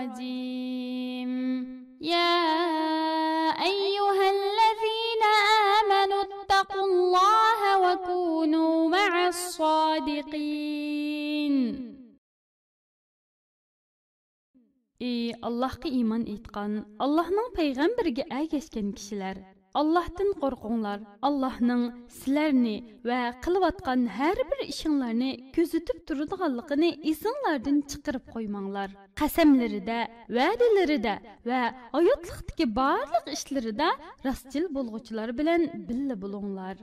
الرجيم يا أيها الذين آمنوا اتقوا الله وكونوا مع الصادقين. Ey Allah'a iman etqan, Allah'ның peyğəmbərə əgəşkən kişilər, Allah'tan qorqunlar. Allah'ның sizlərni və qılıbatqan hər bir işinlərni gözütüb turduğanlığını izinglərdən çıxırıb qoymanglar. Qəsəmlərində, vədələrində və həyatlıqdakı barlıq işlərində rastçıl bolğuçular bilan billə bulunlar.